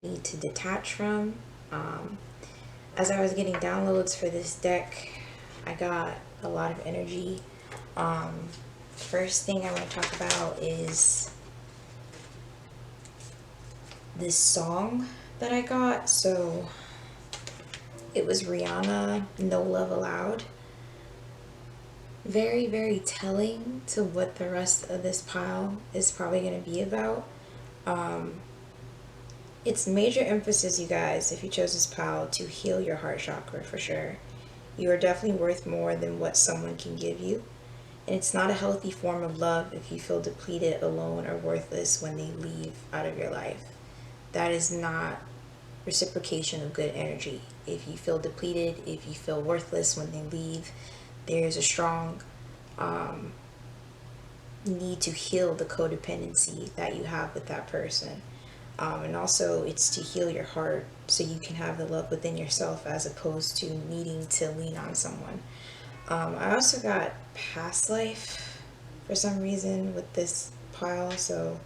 need to detach from. As I was getting downloads for this deck, I got a lot of energy. First thing I want to talk about is this song that I got. So it was Rihanna, No Love Allowed. Very, very telling to what the rest of this pile is probably going to be about. It's major emphasis, you guys, if you chose this pile, to heal your heart chakra for sure. You are definitely worth more than what someone can give you. And it's not a healthy form of love if you feel depleted, alone, or worthless when they leave out of your life. That is not reciprocation of good energy. If you feel depleted, if you feel worthless when they leave, there's a strong need to heal the codependency that you have with that person. And also, it's to heal your heart so you can have the love within yourself as opposed to needing to lean on someone. I also got past life for some reason with this pile. So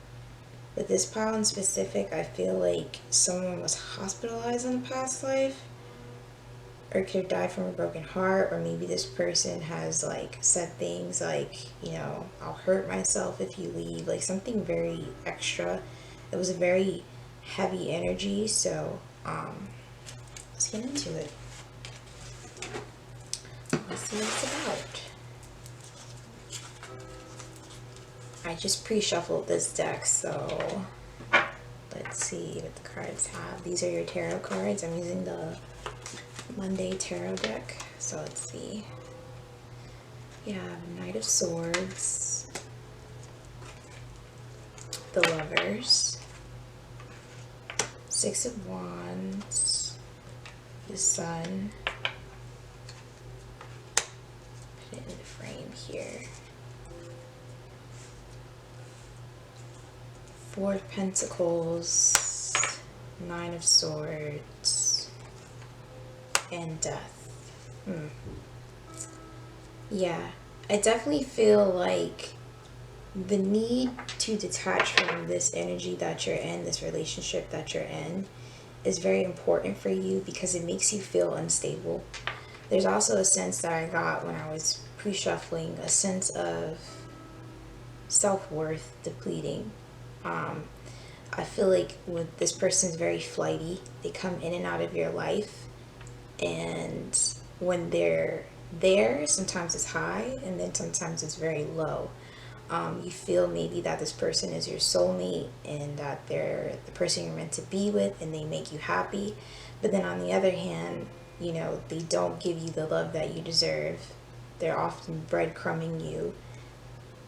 with this pile in specific, I feel like someone was hospitalized in a past life, or could have died from a broken heart, or maybe this person has like said things like, I'll hurt myself if you leave, like something very extra. It was a very heavy energy. So let's get into it. Let's see what it's about. I just pre-shuffled this deck, so let's see what the cards have. These are your tarot cards. I'm using the Monday tarot deck. So let's see. You have Knight of Swords, the Lovers, Six of Wands, the Sun. Put it in the frame here. Four of Pentacles, Nine of Swords, and Death. Yeah, I definitely feel like the need to detach from this energy that you're in, this relationship that you're in, is very important for you because it makes you feel unstable. There's also a sense that I got when I was pre-shuffling, a sense of self-worth depleting. I feel like with this person's very flighty. They come in and out of your life, and when they're there, sometimes it's high and then sometimes it's very low. You feel maybe that this person is your soulmate and that they're the person you're meant to be with and they make you happy. But then on the other hand, they don't give you the love that you deserve. They're often breadcrumbing you.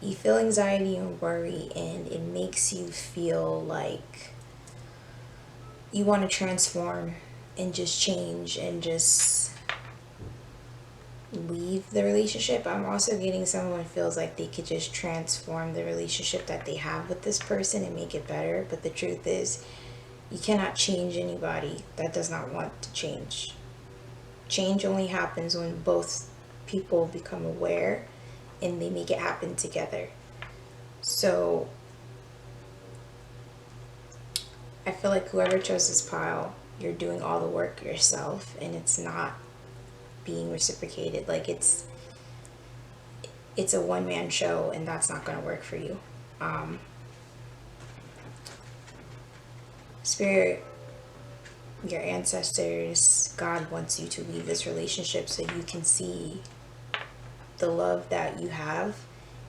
You feel anxiety and worry, and it makes you feel like you want to transform and just change and just leave the relationship. I'm also getting someone feels like they could just transform the relationship that they have with this person and make it better. But the truth is, you cannot change anybody that does not want to change. Change only happens when both people become aware and they make it happen together. So I feel like whoever chose this pile, you're doing all the work yourself and it's not being reciprocated. Like it's a one-man show and that's not going to work for you. Spirit, your ancestors, God wants you to leave this relationship so you can see the love that you have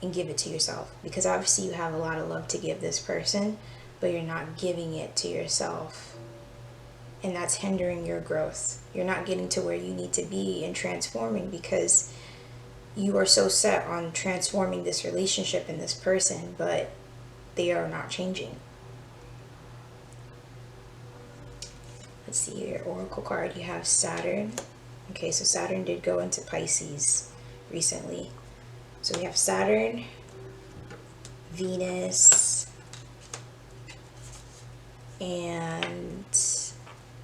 and give it to yourself, because obviously you have a lot of love to give this person, but you're not giving it to yourself, and that's hindering your growth. You're not getting to where you need to be and transforming because you are so set on transforming this relationship and this person, but they are not changing. Let's see your oracle card. You have Saturn. Okay, so Saturn did go into Pisces recently. So we have Saturn, Venus, and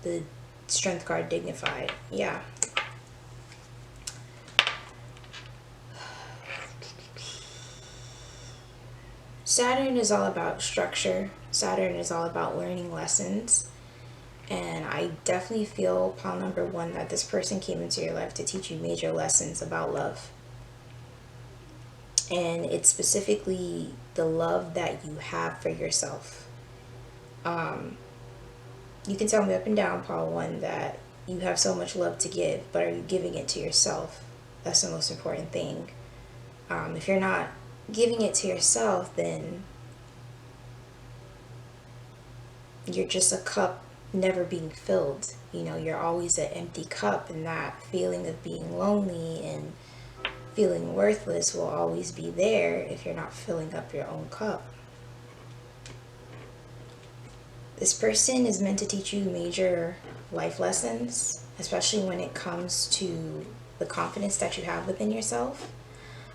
the Strength card, Dignified. Yeah. Saturn is all about structure. Saturn is all about learning lessons. And I definitely feel, pile number one, that this person came into your life to teach you major lessons about love. And it's specifically the love that you have for yourself. You can tell me up and down, Paul one, that you have so much love to give, but are you giving it to yourself? That's the most important thing. If you're not giving it to yourself, then you're just a cup never being filled. You know, you're always an empty cup, and that feeling of being lonely and feeling worthless will always be there if you're not filling up your own cup. This person is meant to teach you major life lessons, especially when it comes to the confidence that you have within yourself.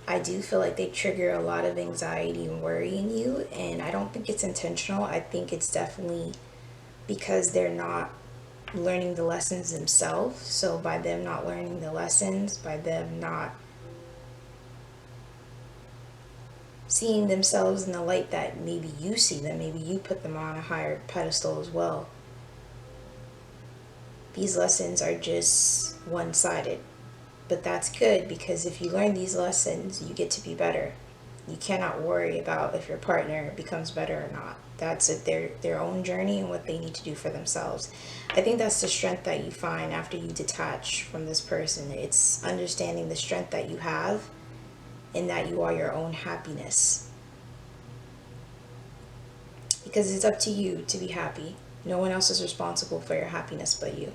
I do feel like they trigger a lot of anxiety and worry in you, and I don't think it's intentional. I think it's definitely because they're not learning the lessons themselves. So by them not learning the lessons, by them not seeing themselves in the light that maybe you see them, maybe you put them on a higher pedestal as well. These lessons are just one-sided. But that's good, because if you learn these lessons, you get to be better. You cannot worry about if your partner becomes better or not. That's their own journey and what they need to do for themselves. I think that's the strength that you find after you detach from this person. It's understanding the strength that you have and that you are your own happiness. Because it's up to you to be happy. No one else is responsible for your happiness but you.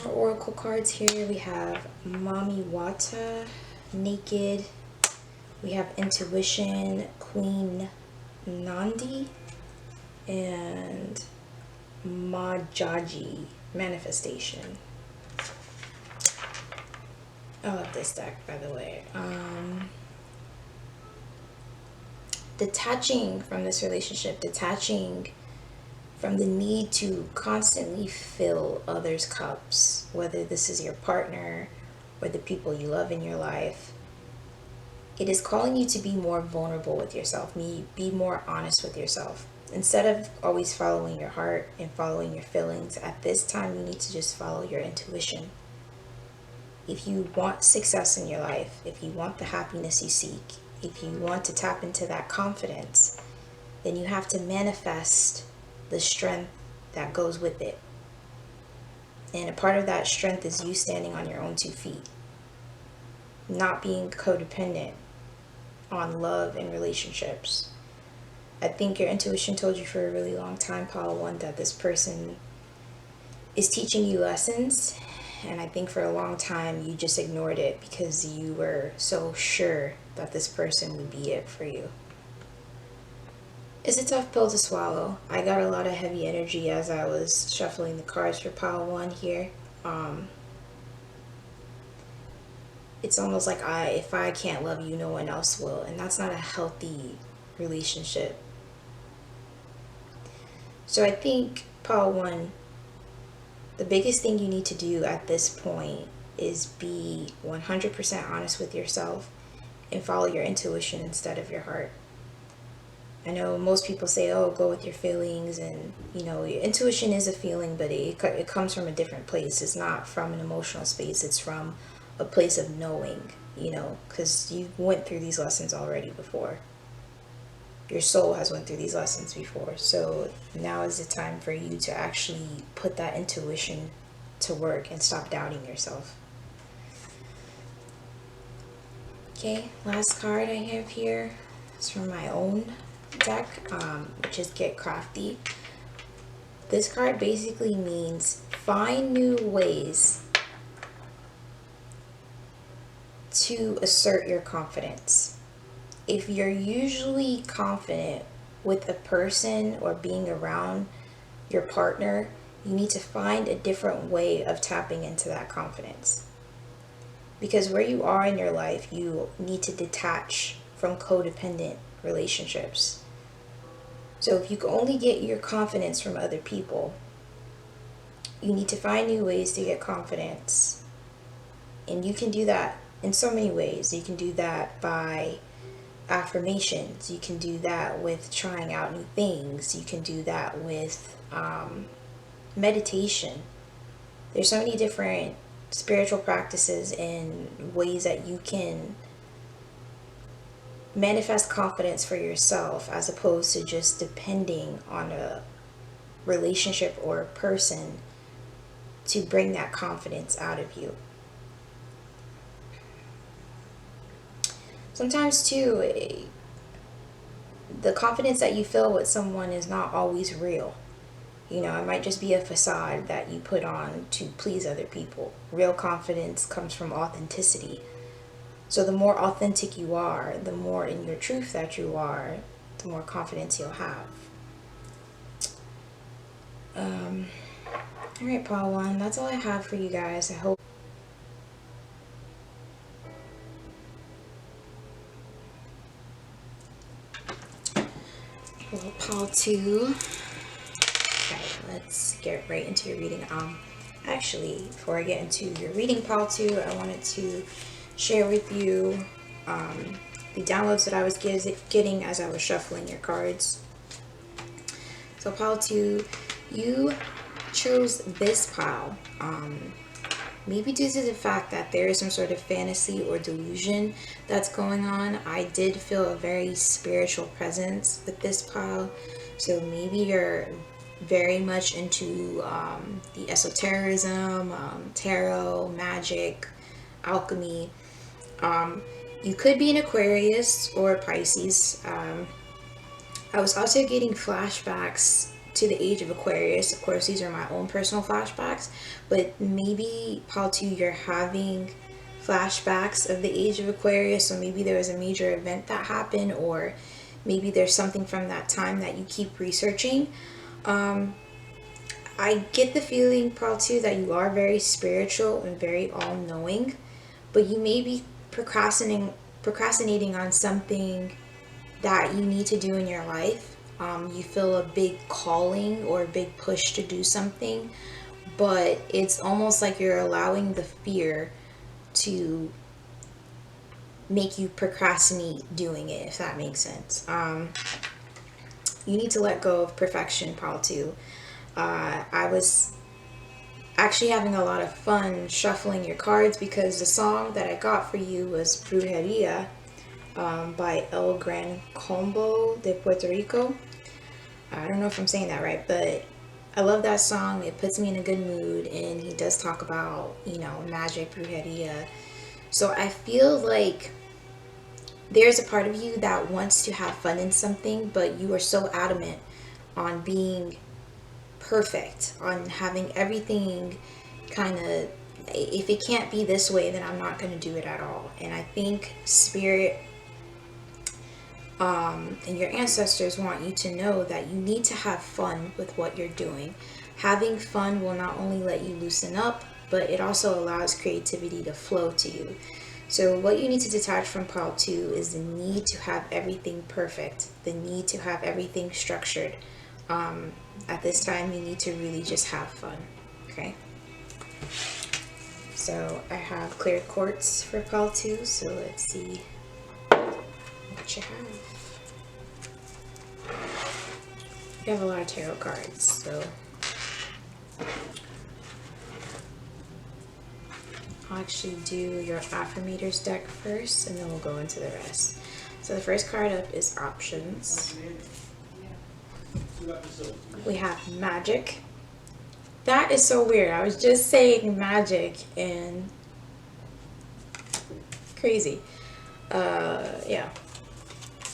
More oracle cards here. We have Mami Wata, Naked. We have Intuition, Queen Nandi, and Majaji, Manifestation. I love this deck, by the way. Detaching from this relationship, detaching from the need to constantly fill others' cups, whether this is your partner or the people you love in your life. It is calling you to be more vulnerable with yourself, be more honest with yourself. Instead of always following your heart and following your feelings, at this time you need to just follow your intuition. If you want success in your life, if you want the happiness you seek, if you want to tap into that confidence, then you have to manifest the strength that goes with it. And a part of that strength is you standing on your own 2 feet, not being codependent on love and relationships. I think your intuition told you for a really long time, Paul one, that this person is teaching you lessons, and I think for a long time you just ignored it because you were so sure that this person would be it for you. It's a tough pill to swallow. I got a lot of heavy energy as I was shuffling the cards for pile one here. It's almost like if I can't love you, no one else will, and that's not a healthy relationship. So I think pile one, the biggest thing you need to do at this point is be 100% honest with yourself and follow your intuition instead of your heart. I know most people say, oh, go with your feelings, and your intuition is a feeling, but it comes from a different place. It's not from an emotional space. It's from a place of knowing, because you went through these lessons already before. Your soul has went through these lessons before. So now is the time for you to actually put that intuition to work and stop doubting yourself. Okay, last card I have here is from my own deck, which is Get Crafty. This card basically means find new ways to assert your confidence. If you're usually confident with a person or being around your partner, you need to find a different way of tapping into that confidence. Because where you are in your life, you need to detach from codependent relationships. So if you can only get your confidence from other people, you need to find new ways to get confidence. And you can do that in so many ways. You can do that by affirmations. You can do that with trying out new things. You can do that with meditation. There's so many different spiritual practices and ways that you can manifest confidence for yourself, as opposed to just depending on a relationship or a person to bring that confidence out of you. Sometimes too, the confidence that you feel with someone is not always real. You know, it might just be a facade that you put on to please other people. Real confidence comes from authenticity. So the more authentic you are, the more in your truth that you are, the more confidence you'll have. All right, Paul 1, that's all I have for you guys. I hope. Well, Paul 2. Okay, let's get right into your reading. Actually, before I get into your reading, Paul 2, I wanted to share with you the downloads that I was getting as I was shuffling your cards. So Paul 2, you chose this pile. Maybe due to the fact that there is some sort of fantasy or delusion that's going on. I did feel a very spiritual presence with this pile. So maybe you're very much into the esotericism, tarot, magic, alchemy. You could be an Aquarius or a Pisces. I was also getting flashbacks to the age of Aquarius. Of course, these are my own personal flashbacks, but maybe, Paul 2, you're having flashbacks of the age of Aquarius, so maybe there was a major event that happened, or maybe there's something from that time that you keep researching. I get the feeling, Paul 2, that you are very spiritual and very all-knowing, but you may be procrastinating on something that you need to do in your life. You feel a big calling or a big push to do something, but it's almost like you're allowing the fear to make you procrastinate doing it, if that makes sense. You need to let go of perfection, Paul 2. I was actually having a lot of fun shuffling your cards because the song that I got for you was Brujeria by El Gran Combo de Puerto Rico. I don't know if I'm saying that right, but I love that song. It puts me in a good mood, and he does talk about, you know, magic, brujeria. So I feel like there's a part of you that wants to have fun in something, but you are so adamant on being perfect, on having everything kind of, if it can't be this way, then I'm not going to do it at all. And I think spirit and your ancestors want you to know that you need to have fun with what you're doing. Having fun will not only let you loosen up, but it also allows creativity to flow to you. So what you need to detach from Pile 2 is the need to have everything perfect, the need to have everything structured. At this time, you need to really just have fun, okay? So I have clear quartz for Pile 2, so let's see what you have. You have a lot of tarot cards, so I'll actually do your affirmators deck first, and then we'll go into the rest. So the first card up is options. We have magic. That is so weird. I was just saying magic and crazy. Yeah,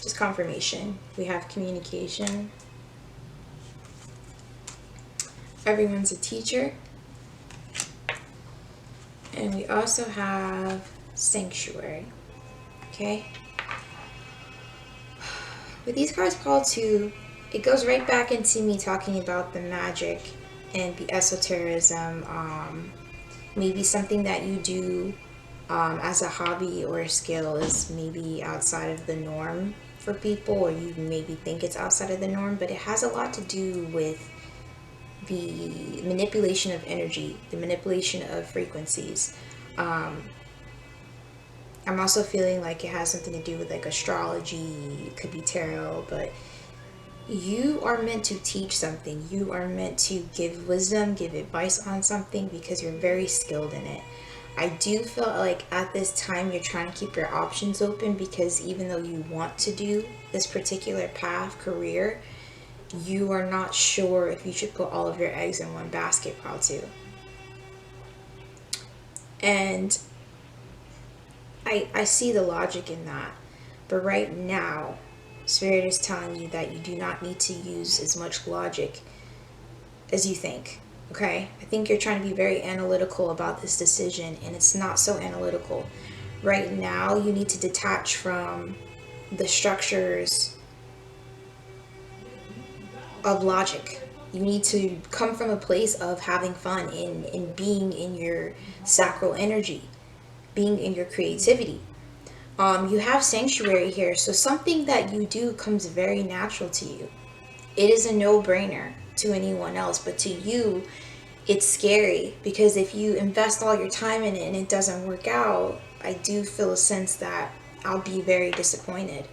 just confirmation. We have communication. Everyone's a teacher. And we also have sanctuary. Okay. With these cards, Paul 2, it goes right back into me talking about the magic and the esotericism. Maybe something that you do as a hobby or a skill is maybe outside of the norm for people, or you maybe think it's outside of the norm, but it has a lot to do with the manipulation of energy, the manipulation of frequencies. I I'm also feeling like it has something to do with like astrology, it could be tarot, but you are meant to teach something. You are meant to give wisdom, give advice on something because you're very skilled in it. I do feel like at this time you're trying to keep your options open because even though you want to do this particular path, career, you are not sure if you should put all of your eggs in one basket, Pal, too. And I see the logic in that. But right now, Spirit is telling you that you do not need to use as much logic as you think. Okay? I think you're trying to be very analytical about this decision, and it's not so analytical. Right now, you need to detach from the structures of logic. You need to come from a place of having fun in being in your sacral energy, being in your creativity. You have sanctuary here, so something that you do comes very natural to you. It is a no-brainer to anyone else, but to you, it's scary because if you invest all your time in it and it doesn't work out, I do feel a sense that I'll be very disappointed.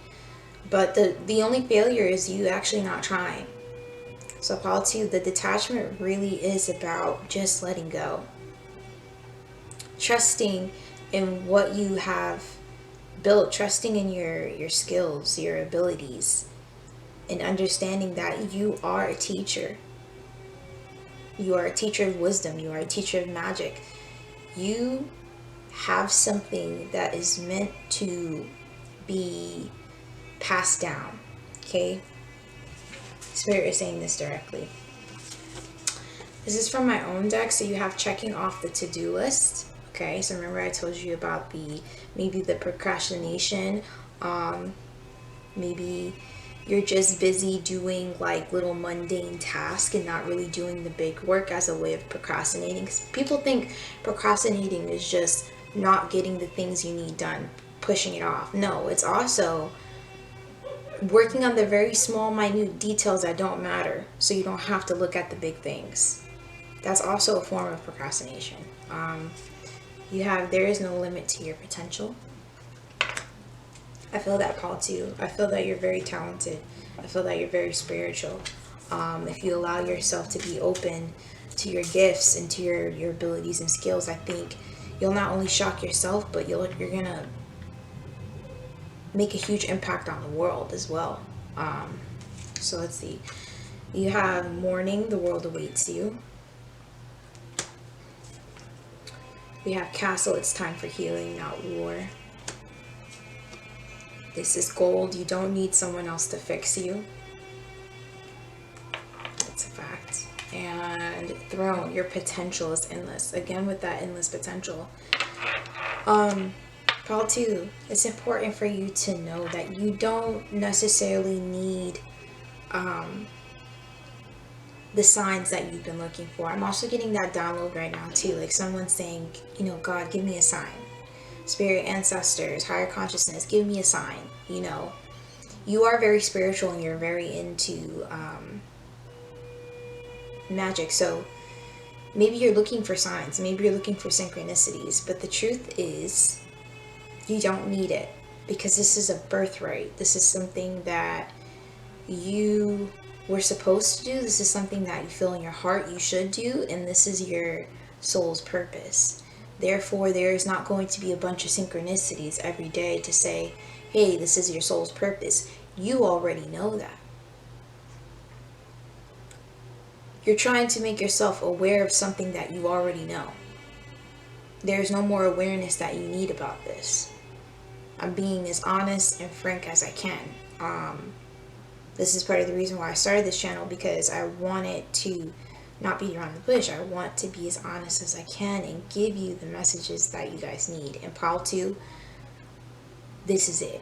But the only failure is you actually not trying. So, Paul, too, the detachment really is about just letting go, trusting in what you have built, trusting in your skills, your abilities, and understanding that you are a teacher. You are a teacher of wisdom. You are a teacher of magic. You have something that is meant to be passed down. Okay? Spirit is saying this directly. This is from my own deck, so you have checking off the to-do list. Okay, so remember I told you about maybe the procrastination. Maybe you're just busy doing like little mundane tasks and not really doing the big work as a way of procrastinating. Because people think procrastinating is just not getting the things you need done, pushing it off. No, it's also working on the very small, minute details that don't matter so you don't have to look at the big things. That's also a form of procrastination. There is no limit to your potential. I feel that call too. I feel that you're very talented. I feel that you're very spiritual. If you allow yourself to be open to your gifts and to your abilities and skills, I think you'll not only shock yourself, but you're gonna make a huge impact on the world as well. So let's see. You have mourning, the world awaits you. We have castle, it's time for healing, not war. This is gold, you don't need someone else to fix you. That's a fact. And throne, your potential is endless. Again, with that endless potential. Paul, too, it's important for you to know that you don't necessarily need the signs that you've been looking for. I'm also getting that download right now too, like someone saying, God, give me a sign. Spirit, ancestors, higher consciousness, give me a sign. You are very spiritual and you're very into magic, so maybe you're looking for signs, maybe you're looking for synchronicities, but the truth is you don't need it because this is a birthright. This is something that you were supposed to do. This is something that you feel in your heart you should do, and this is your soul's purpose. Therefore, there is not going to be a bunch of synchronicities every day to say, hey, this is your soul's purpose. You already know that. You're trying to make yourself aware of something that you already know. There's no more awareness that you need about this. I'm being as honest and frank as I can. This is part of the reason why I started this channel, because I wanted to not beat around the bush. I want to be as honest as I can and give you the messages that you guys need. And Paul, too, this is it.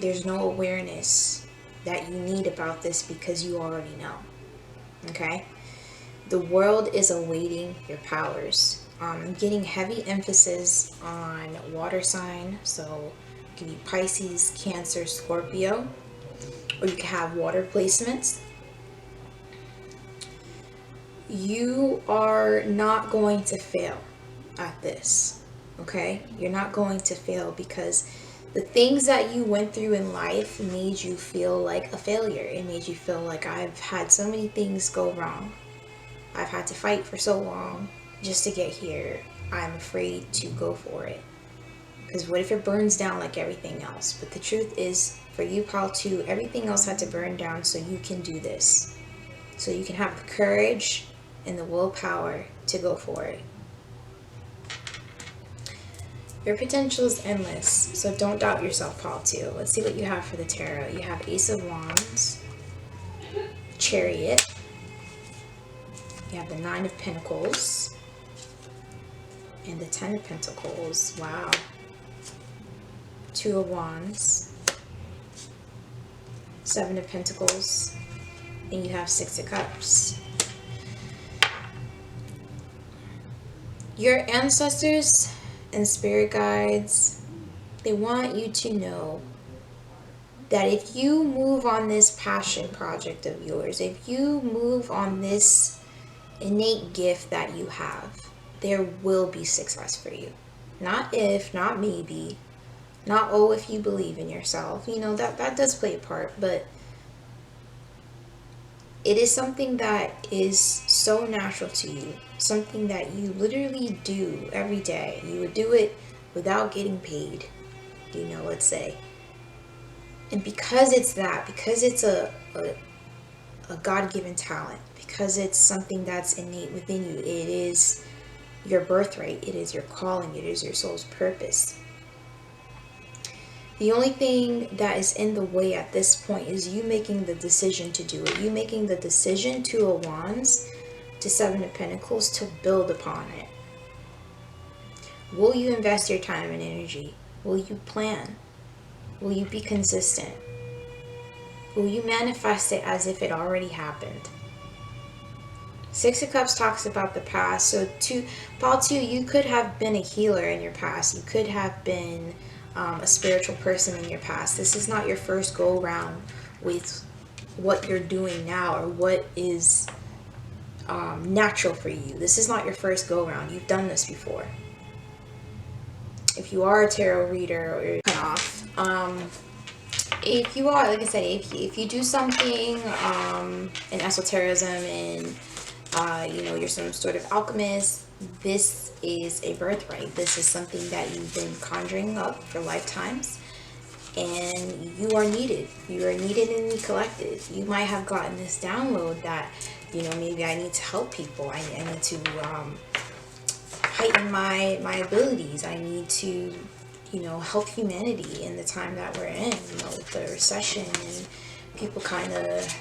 There's no awareness that you need about this because you already know. Okay? The world is awaiting your powers. I'm getting heavy emphasis on water sign. So it can be Pisces, Cancer, Scorpio. Or you can have water placements. You are not going to fail at this. Okay? You're not going to fail because the things that you went through in life made you feel like a failure. It made you feel like, I've had so many things go wrong. I've had to fight for so long just to get here. I'm afraid to go for it. Because what if it burns down like everything else? But the truth is, for you, Pal 2, everything else had to burn down so you can do this. So you can have the courage and the willpower to go for it. Your potential is endless, so don't doubt yourself, Pal 2. Let's see what you have for the tarot. You have Ace of Wands, Chariot, you have the Nine of Pentacles, and the Ten of Pentacles. Wow. Two of Wands, Seven of Pentacles, and you have Six of Cups. Your ancestors and spirit guides, they want you to know that if you move on this passion project of yours, if you move on this innate gift that you have, there will be success for you. Not if, not maybe, not oh if you believe in yourself. You know, that does play a part, but it is something that is so natural to you, something that you literally do every day. You would do it without getting paid, you know, let's say. And because it's that, because it's a God-given talent, because it's something that's innate within you, it is your birthright, it is your calling, it is your soul's purpose. The only thing that is in the way at this point is you making the decision to do it. You making the decision, Two of Wands to Seven of Pentacles, to build upon it. Will you invest your time and energy? Will you plan? Will you be consistent? Will you manifest it as if it already happened? Six of Cups talks about the past. So Paul 2, you could have been a healer in your past. You could have been a spiritual person in your past. This is not your first go around with what you're doing now or what is natural for you. This is not your first go around. You've done this before. If you are a tarot reader or cut off, if you are, like I said, if you do something in esotericism and you know, you're some sort of alchemist, this is a birthright. This is something that you've been conjuring up for lifetimes, and you are needed. You are needed in the collective. You might have gotten this download that, you know, maybe I need to help people. I need to heighten my abilities. I need to, you know, help humanity in the time that we're in, you know, with the recession and people kind of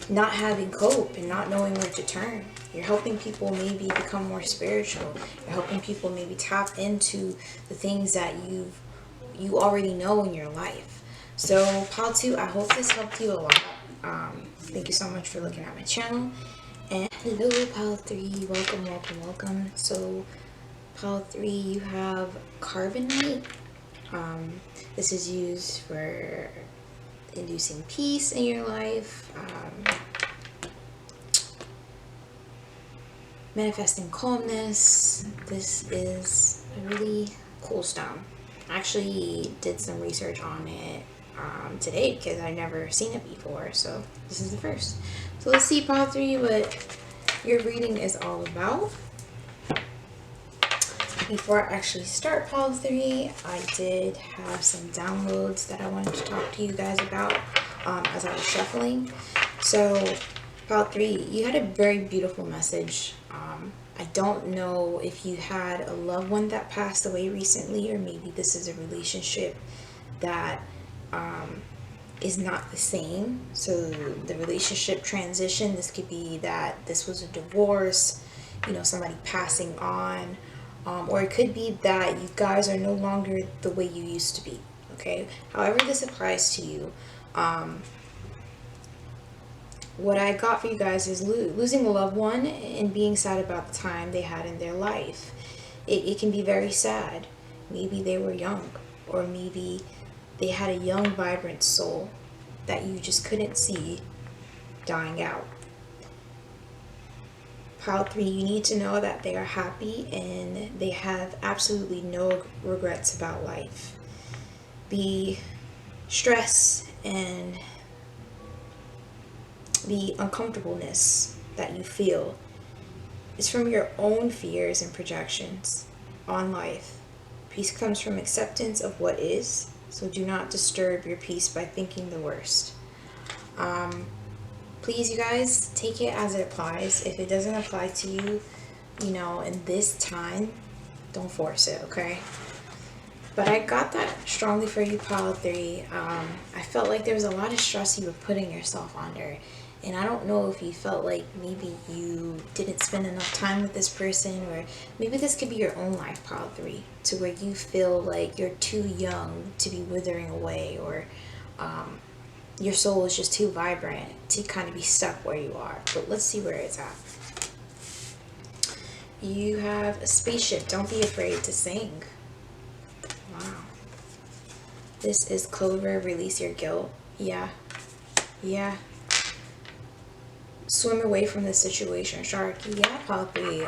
not having hope and not knowing where to turn. You're helping people maybe become more spiritual. You're helping people maybe tap into the things that you already know in your life. So Pal 2, I hope this helped you a lot. Thank you so much for looking at my channel. And hello Pal 3, welcome. So Pal 3, you have carbonite. This is used for inducing peace in your life, manifesting calmness. This is a really cool stone. I actually did some research on it today because I've never seen it before, so this is the first. So let's see, Pal 3, what your reading is all about. Before I actually start Pal 3, I did have some downloads that I wanted to talk to you guys about as I was shuffling. So Pal 3, you had a very beautiful message. I don't know if you had a loved one that passed away recently, or maybe this is a relationship that is not the same. So the relationship transition, this could be that this was a divorce, you know, somebody passing on. Or it could be that you guys are no longer the way you used to be, okay? However this applies to you, what I got for you guys is losing a loved one and being sad about the time they had in their life. It can be very sad. Maybe they were young, or maybe they had a young, vibrant soul that you just couldn't see dying out. Pile 3, you need to know that they are happy and they have absolutely no regrets about life. The stress and the uncomfortableness that you feel is from your own fears and projections on life. Peace comes from acceptance of what is, so do not disturb your peace by thinking the worst. Please, you guys, take it as it applies. If it doesn't apply to you, in this time, don't force it, okay? But I got that strongly for you, Pile 3. I felt like there was a lot of stress you were putting yourself under. And I don't know if you felt like maybe you didn't spend enough time with this person, or maybe this could be your own life, Pile 3, to where you feel like you're too young to be withering away, or your soul is just too vibrant to kind of be stuck where you are. But let's see where it's at. You have a spaceship. Don't be afraid to sing. Wow. This is Clover. Release your guilt. Yeah. Yeah. Swim away from this situation, Shark. Yeah, Poppy.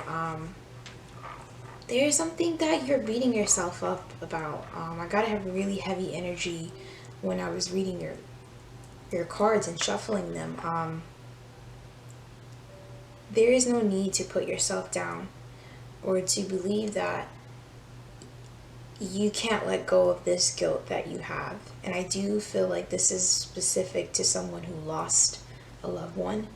There's something that you're beating yourself up about. I gotta have really heavy energy when I was reading your cards and shuffling them. There is no need to put yourself down or to believe that you can't let go of this guilt that you have. And I do feel like this is specific to someone who lost a loved one.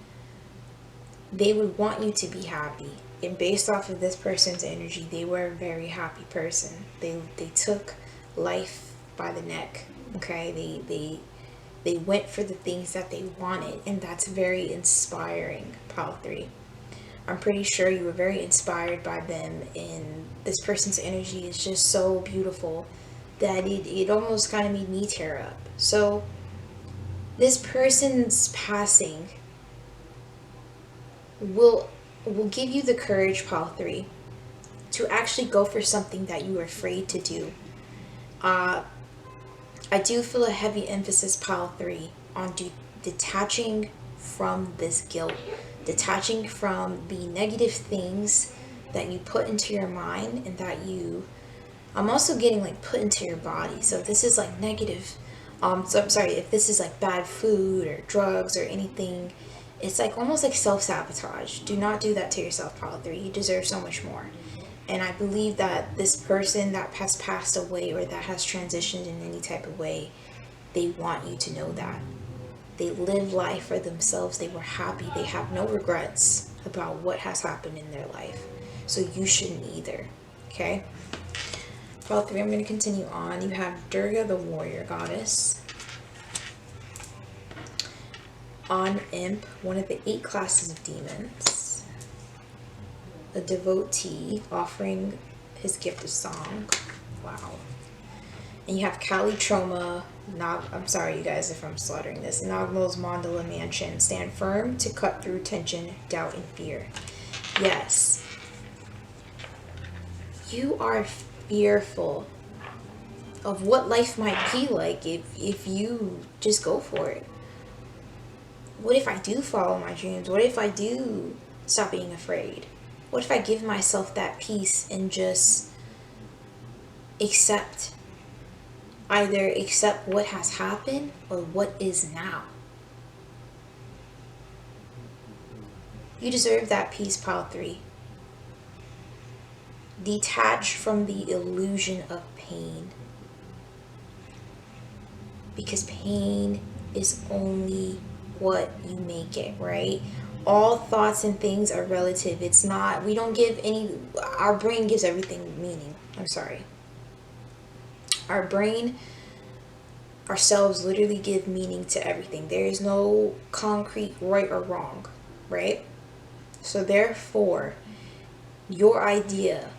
They would want you to be happy. And based off of this person's energy, they were a very happy person. They took life by the neck. Okay? They went for the things that they wanted, and that's very inspiring, Pile 3. I'm pretty sure you were very inspired by them, and this person's energy is just so beautiful that it almost kind of made me tear up. So this person's passing will give you the courage, Pile 3, to actually go for something that you were afraid to do. I do feel a heavy emphasis, Pile 3, on detaching from this guilt, detaching from the negative things that you put into your mind and that I'm also getting like put into your body. So if this is like negative, so I'm sorry, if this is like bad food or drugs or anything, it's like almost like self-sabotage. Do not do that to yourself, Pile 3. You deserve so much more. And I believe that this person that has passed away or that has transitioned in any type of way, they want you to know that. They live life for themselves. They were happy. They have no regrets about what has happened in their life. So you shouldn't either. Okay? Pile 3, I'm going to continue on. You have Durga, the warrior goddess. On Imp, one of the 8 classes of demons. A devotee offering his gift of song. Wow. And you have Kali Troma, I'm sorry you guys if I'm slaughtering this, Nagmo's Mandala Mansion. Stand firm to cut through tension, doubt, and fear. Yes. You are fearful of what life might be like if you just go for it. What if I do follow my dreams? What if I do stop being afraid? What if I give myself that peace and just either accept what has happened or what is now? You deserve that peace, Pile 3. Detach from the illusion of pain. Because pain is only what you make it, right? All thoughts and things are relative. It's not, we don't give any, our brain gives everything meaning. I'm sorry. Our brain, ourselves literally give meaning to everything. There is no concrete right or wrong, right? So therefore, your idea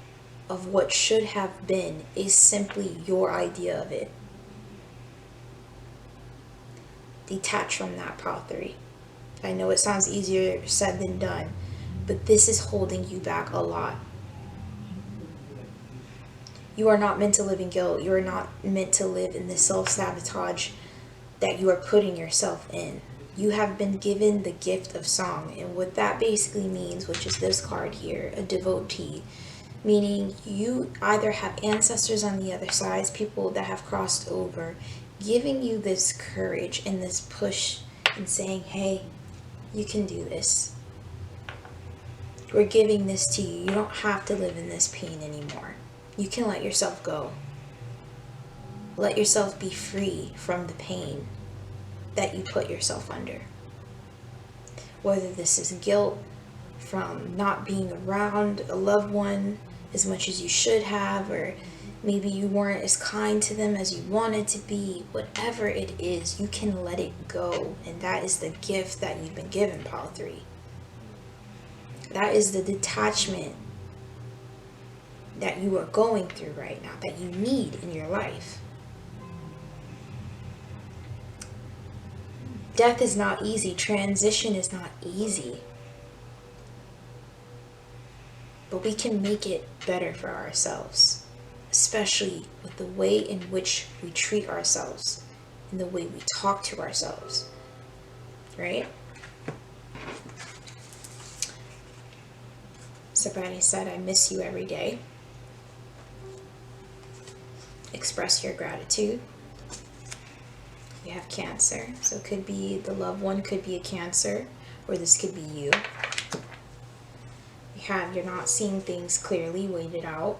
of what should have been is simply your idea of it. Detach from that, Pile 3. I know it sounds easier said than done, but this is holding you back a lot. You are not meant to live in guilt. You are not meant to live in the self-sabotage that you are putting yourself in. You have been given the gift of song. And what that basically means, which is this card here, a devotee, meaning you either have ancestors on the other sides, people that have crossed over, giving you this courage and this push and saying, hey, you can do this. We're giving this to you. You don't have to live in this pain anymore. You can let yourself go. Let yourself be free from the pain that you put yourself under. Whether this is guilt from not being around a loved one as much as you should have, or maybe you weren't as kind to them as you wanted to be, whatever it is, you can let it go. And that is the gift that you've been given, Pile 3. That is the detachment that you are going through right now, that you need in your life. Death is not easy. Transition is not easy. But we can make it better for ourselves, especially with the way in which we treat ourselves and the way we talk to ourselves, right? Somebody said, I miss you every day. Express your gratitude. You have Cancer, so it could be the loved one, could be a Cancer, or this could be you. You have, you're not seeing things clearly, wait it out.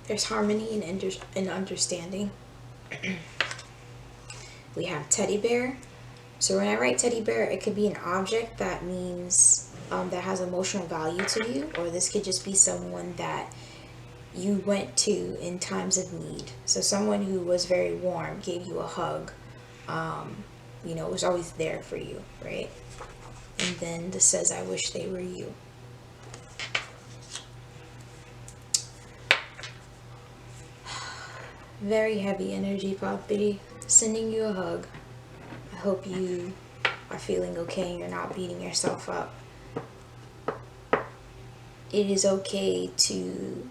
There's harmony and understanding. We have Teddy Bear. So when I write Teddy Bear, it could be an object that means, that has emotional value to you, or this could just be someone that you went to in times of need. So someone who was very warm, gave you a hug, you know, was always there for you, right? And then this says, I wish they were you. Very heavy energy, Poppy. Sending you a hug. I hope you are feeling okay and you're not beating yourself up. It is okay to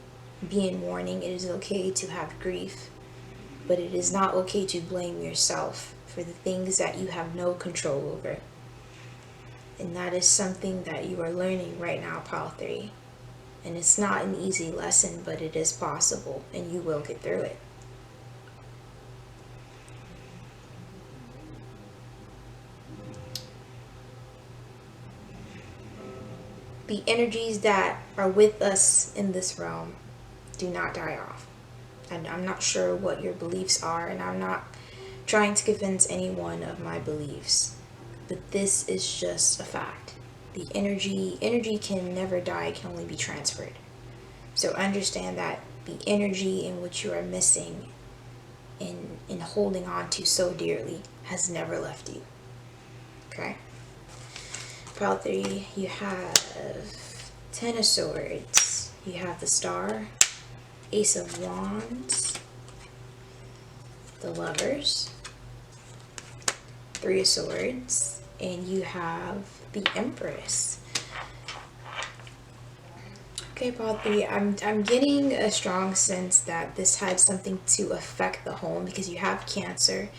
be in mourning. It is okay to have grief. But it is not okay to blame yourself for the things that you have no control over. And that is something that you are learning right now, Pile 3. And it's not an easy lesson, but it is possible, and you will get through it. The energies that are with us in this realm do not die off. And I'm not sure what your beliefs are, and I'm not trying to convince anyone of my beliefs. But this is just a fact. The energy can never die, it can only be transferred. So understand that the energy in which you are missing and holding on to so dearly has never left you. Okay? Pile 3, you have 10 of Swords. You have the Star, Ace of Wands, the Lovers, 3 of Swords, and you have the Empress. Okay, Pile 3, I'm getting a strong sense that this had something to affect the home because you have Cancer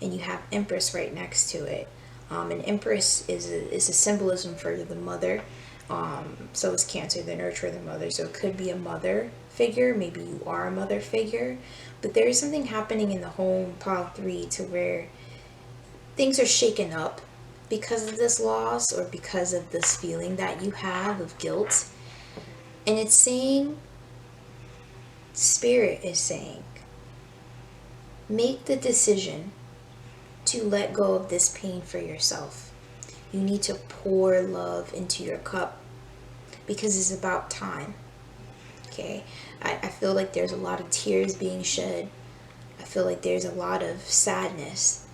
and you have Empress right next to it. And Empress is a symbolism for the mother. So is Cancer, the nurturer, the mother. So it could be a mother figure. Maybe you are a mother figure. But there is something happening in the home, Pile 3, to where things are shaken up because of this loss or because of this feeling that you have of guilt. And it's saying, Spirit is saying, make the decision to let go of this pain for yourself. You need to pour love into your cup because it's about time. Okay? I feel like there's a lot of tears being shed. I feel like there's a lot of sadness.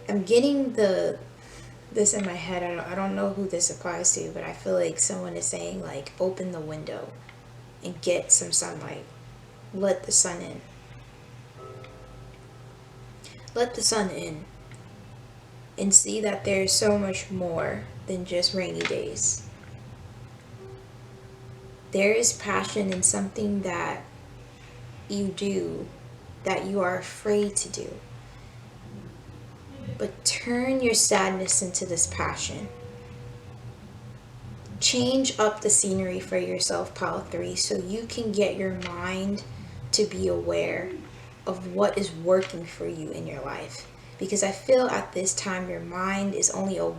I'm getting this in my head. I don't know who this applies to, but I feel like someone is saying, like, open the window and get some sunlight. Let the sun in. Let the sun in and see that there's so much more than just rainy days. There is passion in something that you do that you are afraid to do. but turn your sadness into this passion. Change up the scenery for yourself, pile 3, so you can get your mind to be aware of what is working for you in your life. Because I feel at this time your mind is only aware